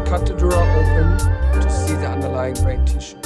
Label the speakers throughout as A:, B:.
A: cut the dura open to see the underlying brain tissue.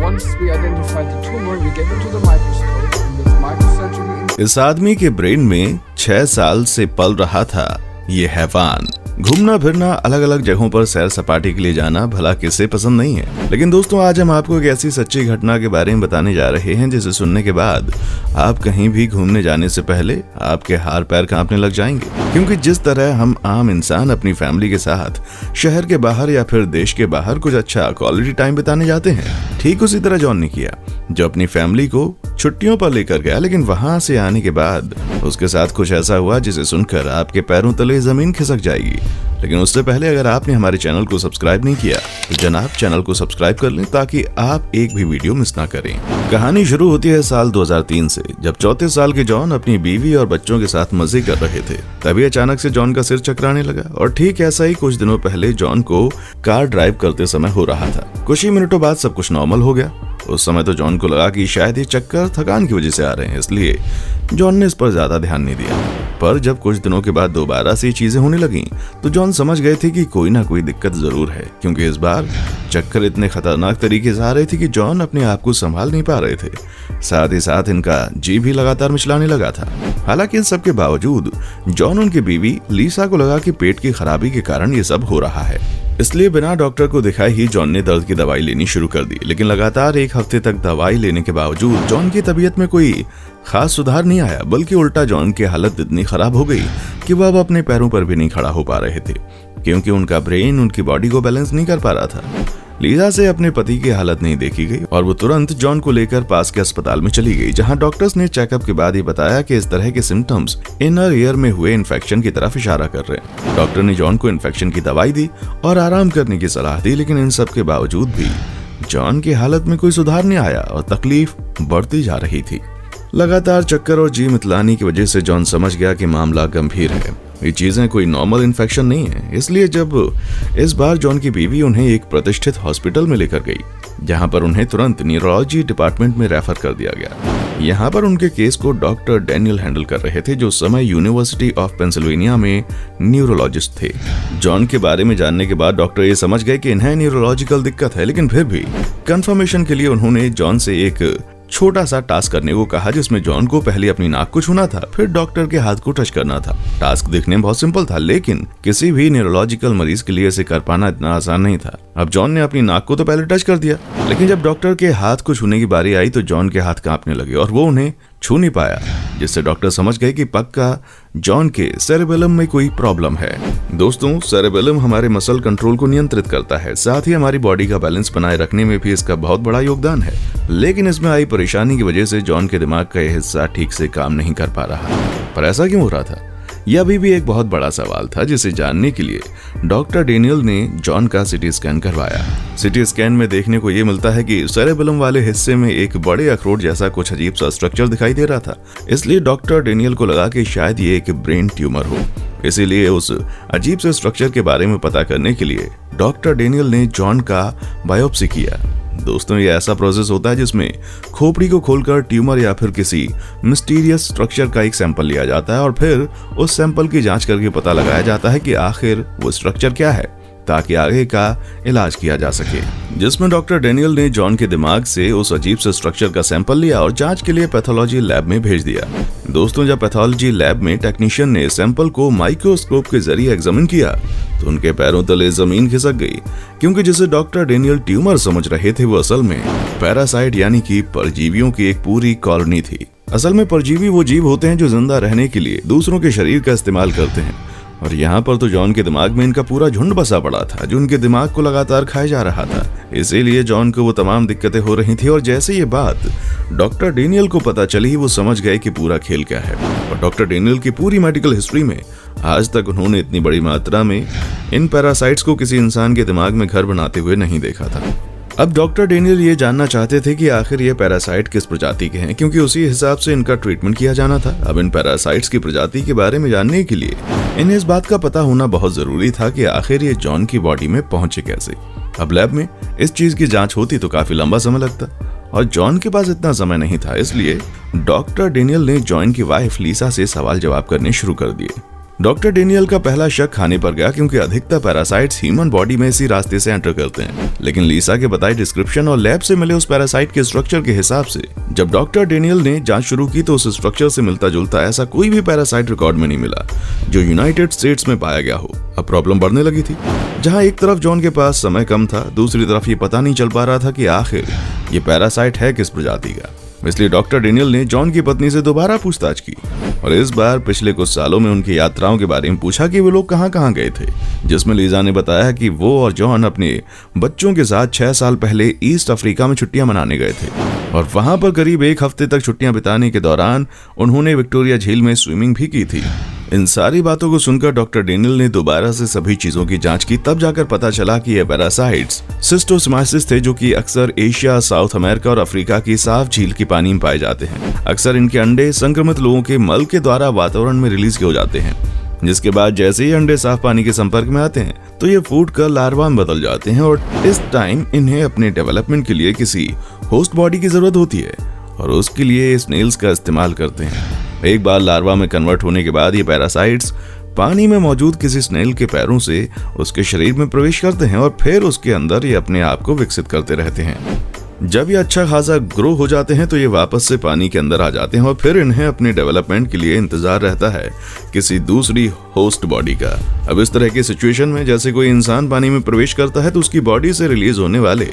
A: Once we identified the tumor, we gave it to the microscope and with microsurgery.
B: इस आदमी के brain में 6 साल से पल रहा था ये हैवान। घूमना फिरना, अलग अलग जगहों पर सैर सपाटे के लिए जाना भला किसे पसंद नहीं है। लेकिन दोस्तों, आज हम आपको एक ऐसी सच्ची घटना के बारे में बताने जा रहे हैं जिसे सुनने के बाद आप कहीं भी घूमने जाने से पहले आपके हाथ पैर कांपने लग जाएंगे। क्योंकि जिस तरह हम आम इंसान अपनी फैमिली के साथ शहर के बाहर या फिर देश के बाहर कुछ अच्छा क्वालिटी टाइम बिताने जाते हैं, ठीक उसी तरह जॉन ने किया, जो अपनी फैमिली को छुट्टियों पर लेकर गया। लेकिन वहां से आने के बाद उसके साथ कुछ ऐसा हुआ जिसे सुनकर आपके पैरों तले जमीन खिसक जाएगी। लेकिन उससे पहले अगर आपने हमारे चैनल को सब्सक्राइब नहीं किया तो जनाब चैनल को सब्सक्राइब कर लें ताकि आप एक भी वीडियो मिस ना करें। कहानी शुरू होती है साल 2003 से, जब 34 साल के जॉन अपनी बीवी और बच्चों के साथ मजे कर रहे थे। तभी अचानक से जॉन का सिर चकराने लगा और ठीक ऐसा ही कुछ दिनों पहले जॉन को कार ड्राइव करते समय हो रहा था। कुछ ही मिनटों बाद सब कुछ नॉर्मल हो गया। उस समय तो जॉन को लगा कि शायद ये चक्कर थकान की वजह से आ रहे हैं, इसलिए जॉन ने इस पर ज्यादा ध्यान नहीं दिया। पर जब कुछ दिनों के बाद दोबारा से चीजें होने लगीं, तो जॉन समझ गए थे कि कोई ना कोई दिक्कत जरूर है, क्योंकि इस बार चक्कर इतने खतरनाक तरीके से आ रहे थे कि जॉन अपने आप को संभाल नहीं पा रहे थे। साथ ही साथ इनका जी भी लगातार मिचलाने लगा था। हालांकि इन सब के बावजूद जॉन उनकी बीवी लीसा को लगा कि पेट की खराबी के कारण ये सब हो रहा है, इसलिए बिना डॉक्टर को दिखाए ही जॉन ने दर्द की दवाई लेनी शुरू कर दी। लेकिन लगातार 1 हफ्ते तक दवाई लेने के बावजूद जॉन की तबीयत में कोई खास सुधार नहीं आया, बल्कि उल्टा जॉन की हालत इतनी खराब हो गई कि वह अब अपने पैरों पर भी नहीं खड़ा हो पा रहे थे, क्योंकि उनका ब्रेन उनकी बॉडी को बैलेंस नहीं कर पा रहा था। लीजा से अपने पति की हालत नहीं देखी गई और वो तुरंत जॉन को लेकर पास के अस्पताल में चली गई, जहां डॉक्टर्स ने चेकअप के बाद ये बताया कि इस तरह के सिम्टम्स इनर ईयर में हुए इन्फेक्शन की तरफ इशारा कर रहे हैं। डॉक्टर ने जॉन को इन्फेक्शन की दवाई दी और आराम करने की सलाह दी, लेकिन इन सब के बावजूद भी जॉन की हालत में कोई सुधार नहीं आया और तकलीफ बढ़ती जा रही थी। लगातार चक्कर और जी मितलानी की वजह से जॉन समझ गया कि मामला गंभीर है, ये चीजें कोई नॉर्मल इन्फेक्शन नहीं है। इसलिए जब इस बार जॉन की बीवी उन्हें एक प्रतिष्ठित हॉस्पिटल में लेकर गई, जहां पर उन्हें तुरंत न्यूरोलॉजी डिपार्टमेंट में रेफर कर दिया गया। यहाँ पर उनके केस को डॉक्टर डैनियल हैंडल कर रहे थे, जो उस समय यूनिवर्सिटी ऑफ पेंसिल्वेनिया में न्यूरोलॉजिस्ट थे। जॉन के बारे में जानने के बाद डॉक्टर ये समझ गए कि इन्हें न्यूरोलॉजिकल दिक्कत है, लेकिन फिर भी कंफर्मेशन के लिए उन्होंने जॉन से एक छोटा सा टास्क करने को कहा, जिसमें जॉन को पहले अपनी नाक को छूना था, फिर डॉक्टर के हाथ को टच करना था। टास्क दिखने में बहुत सिंपल था, लेकिन किसी भी न्यूरोलॉजिकल मरीज के लिए इसे कर पाना इतना आसान नहीं था। अब जॉन ने अपनी नाक को तो पहले टच कर दिया, लेकिन जब डॉक्टर के हाथ को छूने की बारी आई तो जॉन के हाथ कांपने लगे और वो उन्हें छू नहीं पाया, जिससे डॉक्टर समझ गए कि पक्का जॉन के सेरेबेलम में कोई प्रॉब्लम है। दोस्तों, सेरेबेलम हमारे मसल कंट्रोल को नियंत्रित करता है, साथ ही हमारी बॉडी का बैलेंस बनाए रखने में भी इसका बहुत बड़ा योगदान है। लेकिन इसमें आई परेशानी की वजह से जॉन के दिमाग का यह हिस्सा ठीक से काम नहीं कर पा रहा। पर ऐसा क्यों हो रहा था? यह अभी भी एक बहुत बड़ा सवाल था, जिसे जानने के लिए डॉक्टर डेनियल ने जॉन का सिटी स्कैन करवाया। सिटी स्कैन में देखने को यह मिलता है कि सेरेबेलम वाले हिस्से में एक बड़े अखरोट जैसा कुछ अजीब सा स्ट्रक्चर दिखाई दे रहा था। इसलिए डॉक्टर डेनियल को लगा कि शायद ये एक ब्रेन ट्यूमर हो। इसीलिए उस अजीब से स्ट्रक्चर के बारे में पता करने के लिए डॉक्टर डेनियल ने जॉन का बायोप्सी किया। दोस्तों, ये ऐसा प्रोसेस होता है जिसमें खोपड़ी को खोलकर ट्यूमर या फिर किसी मिस्टीरियस स्ट्रक्चर का एक सैंपल लिया जाता है और फिर उस सैंपल की जांच करके पता लगाया जाता है कि आखिर वो स्ट्रक्चर क्या है, ताकि आगे का इलाज किया जा सके। जिसमें डॉक्टर डेनियल ने जॉन के दिमाग से उस अजीब से स्ट्रक्चर का सैंपल लिया और जांच के लिए पैथोलॉजी लैब में भेज दिया। दोस्तों, जब पैथोलॉजी लैब में टेक्नीशियन ने सैंपल को माइक्रोस्कोप के जरिए एग्जामिन किया तो उनके पैरों तले जमीन खिसक गई, क्योंकि जिसे डॉक्टर डेनियल ट्यूमर समझ रहे थे वो असल में पैरासाइट यानी कि परजीवियों की एक पूरी कॉलोनी थी। असल में परजीवी वो जीव होते हैं जो जिंदा रहने के लिए दूसरों के शरीर का इस्तेमाल करते हैं, और यहाँ पर तो जॉन के दिमाग में इनका पूरा झुंड बसा पड़ा था, जो उनके दिमाग को लगातार खाए जा रहा था। इसीलिए जॉन को वो तमाम दिक्कतें हो रही थी, और जैसे ये बात डॉक्टर डेनियल को पता चली, वो समझ गए कि पूरा खेल क्या है। और डॉक्टर डेनियल की पूरी मेडिकल हिस्ट्री में आज तक उन्होंने इतनी बड़ी मात्रा में इन पैरासाइट्स को किसी इंसान के दिमाग में घर बनाते हुए नहीं देखा था। अब डॉक्टर डेनियल ये जानना चाहते थे कि आखिर ये पैरासाइट किस प्रजाति के हैं, क्योंकि उसी हिसाब से इनका ट्रीटमेंट किया जाना था। अब इन पैरासाइट्स की प्रजाति के बारे में जानने के लिए इन्हें इस बात का पता होना बहुत जरूरी था कि आखिर ये जॉन की बॉडी में पहुंचे कैसे। अब लैब में इस चीज की जांच होती तो काफी लंबा समय लगता, और जॉन के पास इतना समय नहीं था। इसलिए डॉक्टर डेनियल ने जॉन की वाइफ लीसा से सवाल जवाब करने शुरू कर दिए। डॉक्टर डेनियल का पहला शक खाने पर गया क्योंकि अधिकतर पैरासाइट्स ह्यूमन बॉडी में इसी रास्ते से एंटर करते हैं। लेकिन लीसा के बताए डिस्क्रिप्शन और लैब से मिले उस पैरासाइट के स्ट्रक्चर के हिसाब से जब डॉक्टर डेनियल ने जांच शुरू की तो उस स्ट्रक्चर से मिलता जुलता ऐसा कोई भी पैरासाइट रिकॉर्ड में नहीं मिला जो यूनाइटेड स्टेट्स में पाया गया हो। अब प्रॉब्लम बढ़ने लगी थी। जहां एक तरफ जॉन के पास समय कम था, दूसरी तरफ ये पता नहीं चल पा रहा था कि आखिर ये पैरासाइट है किस प्रजाति का। इसलिए डॉक्टर डेनियल ने जॉन की पत्नी से दोबारा पूछताछ की और इस बार पिछले कुछ सालों में उनकी यात्राओं के बारे में पूछा कि वो लोग कहां गए थे, जिसमें लीजा ने बताया कि वो और जॉन अपने बच्चों के साथ 6 साल पहले ईस्ट अफ्रीका में छुट्टियां मनाने गए थे और वहां पर करीब 1 हफ्ते तक छुट्टियां बिताने के दौरान उन्होंने विक्टोरिया झील में स्विमिंग भी की थी। इन सारी बातों को सुनकर डॉक्टर डेनियल ने दोबारा से सभी चीजों की जांच की। तब जाकर पता चला कि ये पैरासाइट्स सिस्टोसोमाइसिस थे जो कि अक्सर एशिया, साउथ अमेरिका और अफ्रीका की साफ झील के पानी में पाए जाते हैं। अक्सर इनके अंडे संक्रमित लोगों के मल के द्वारा वातावरण में रिलीज हो जाते हैं, जिसके बाद जैसे ही अंडे साफ पानी के संपर्क में आते हैं तो ये फूट कर लार्वा में बदल जाते हैं और इस टाइम इन्हें अपने डेवलपमेंट के लिए किसी होस्ट बॉडी की जरूरत होती है और उसके लिए स्नेल्स का इस्तेमाल करते हैं। एक बार लार्वा में कन्वर्ट होने के बाद ये पैरासाइट्स पानी में मौजूद किसी स्नेल के पैरों से उसके शरीर में प्रवेश करते हैं और फिर उसके अंदर ये अपने आप को विकसित करते रहते हैं। जब ये अच्छा खासा ग्रो हो जाते हैं तो ये वापस से पानी के अंदर आ जाते हैं और फिर इन्हें अपने डेवलपमेंट के लिए इंतजार रहता है किसी दूसरी होस्ट बॉडी का। अब इस तरह की सिचुएशन में जैसे कोई इंसान पानी में प्रवेश करता है तो उसकी बॉडी से रिलीज होने वाले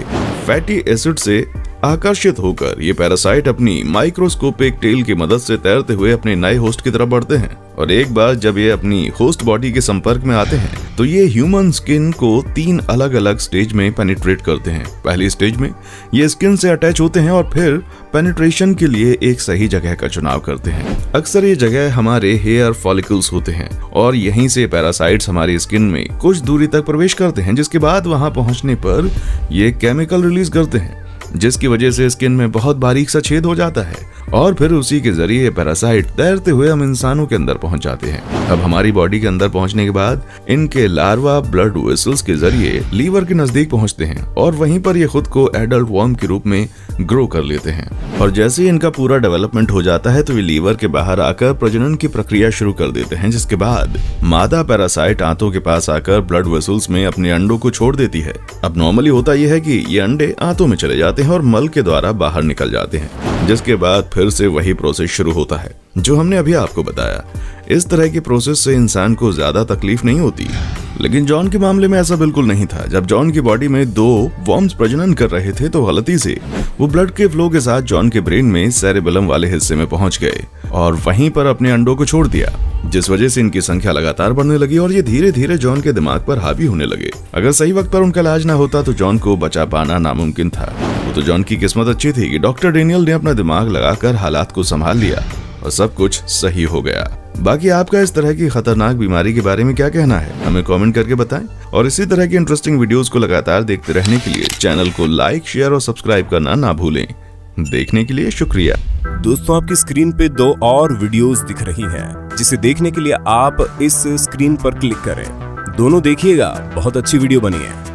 B: फैटी एसिड से आकर्षित होकर ये पैरासाइट अपनी माइक्रोस्कोपिक टेल की मदद से तैरते हुए अपने नए होस्ट की तरफ बढ़ते हैं और एक बार जब ये अपनी होस्ट बॉडी के संपर्क में आते हैं तो ये ह्यूमन स्किन को 3 अलग अलग स्टेज में पेनिट्रेट करते हैं। पहली स्टेज में ये स्किन से अटैच होते हैं और फिर पेनिट्रेशन के लिए एक सही जगह का चुनाव करते हैं। अक्सर ये जगह हमारे हेयर फॉलिकल्स होते हैं और यहीं से पैरासाइट्स हमारी स्किन में कुछ दूरी तक प्रवेश करते हैं, जिसके बाद वहां पहुंचने पर ये केमिकल रिलीज करते हैं जिसकी वजह से स्किन में बहुत बारीक सा छेद हो जाता है और फिर उसी के जरिए पैरासाइट तैरते हुए हम इंसानों के अंदर पहुंच जाते हैं। अब हमारी बॉडी के अंदर पहुंचने के बाद इनके लार्वा ब्लड वेसल्स के जरिए लीवर के नजदीक पहुंचते हैं और वहीं पर ये खुद को एडल्ट वर्म के रूप में ग्रो कर लेते हैं और जैसे ही इनका पूरा डेवलपमेंट हो जाता है तो ये लीवर के बाहर आकर प्रजनन की प्रक्रिया शुरू कर देते हैं, जिसके बाद मादा पैरासाइट आंतों के पास आकर ब्लड वेसल्स में अपने अंडों को छोड़ देती है। अब नॉर्मली होता यह है कि ये अंडे आंतों में चले जाते हैं और मल के द्वारा बाहर निकल जाते हैं, जिसके बाद फिर से वही प्रोसेस शुरू होता है जो हमने अभी आपको बताया। इस तरह की प्रोसेस से इंसान को ज्यादा तकलीफ नहीं होती, लेकिन जॉन के मामले में ऐसा बिल्कुल नहीं था। जब जॉन की बॉडी में 2 वर्म्स प्रजनन कर रहे थे तो गलती से वो ब्लड के फ्लो के साथ जॉन के ब्रेन में सेरेबेलम वाले हिस्से में पहुंच गए और वहीं पर अपने अंडों को छोड़ दिया, जिस वजह से इनकी संख्या लगातार बढ़ने लगी और ये धीरे धीरे जॉन के दिमाग पर हावी होने लगे। अगर सही वक्त पर उनका इलाज ना होता तो जॉन को बचा पाना नामुमकिन था। वो तो जॉन की किस्मत अच्छी थी कि डॉक्टर डेनियल ने अपना दिमाग लगाकर हालात को संभाल लिया और सब कुछ सही हो गया। बाकी आपका इस तरह की खतरनाक बीमारी के बारे में क्या कहना है, हमें कमेंट करके बताएं और इसी तरह की इंटरेस्टिंग वीडियोस को लगातार देखते रहने के लिए चैनल को लाइक, शेयर और सब्सक्राइब करना ना भूलें। देखने के लिए शुक्रिया।
C: दोस्तों, आपकी स्क्रीन पे 2 और वीडियोस दिख रही हैं, जिसे देखने के लिए आप इस स्क्रीन पर क्लिक करें। दोनों देखिएगा, बहुत अच्छी वीडियो बनी है।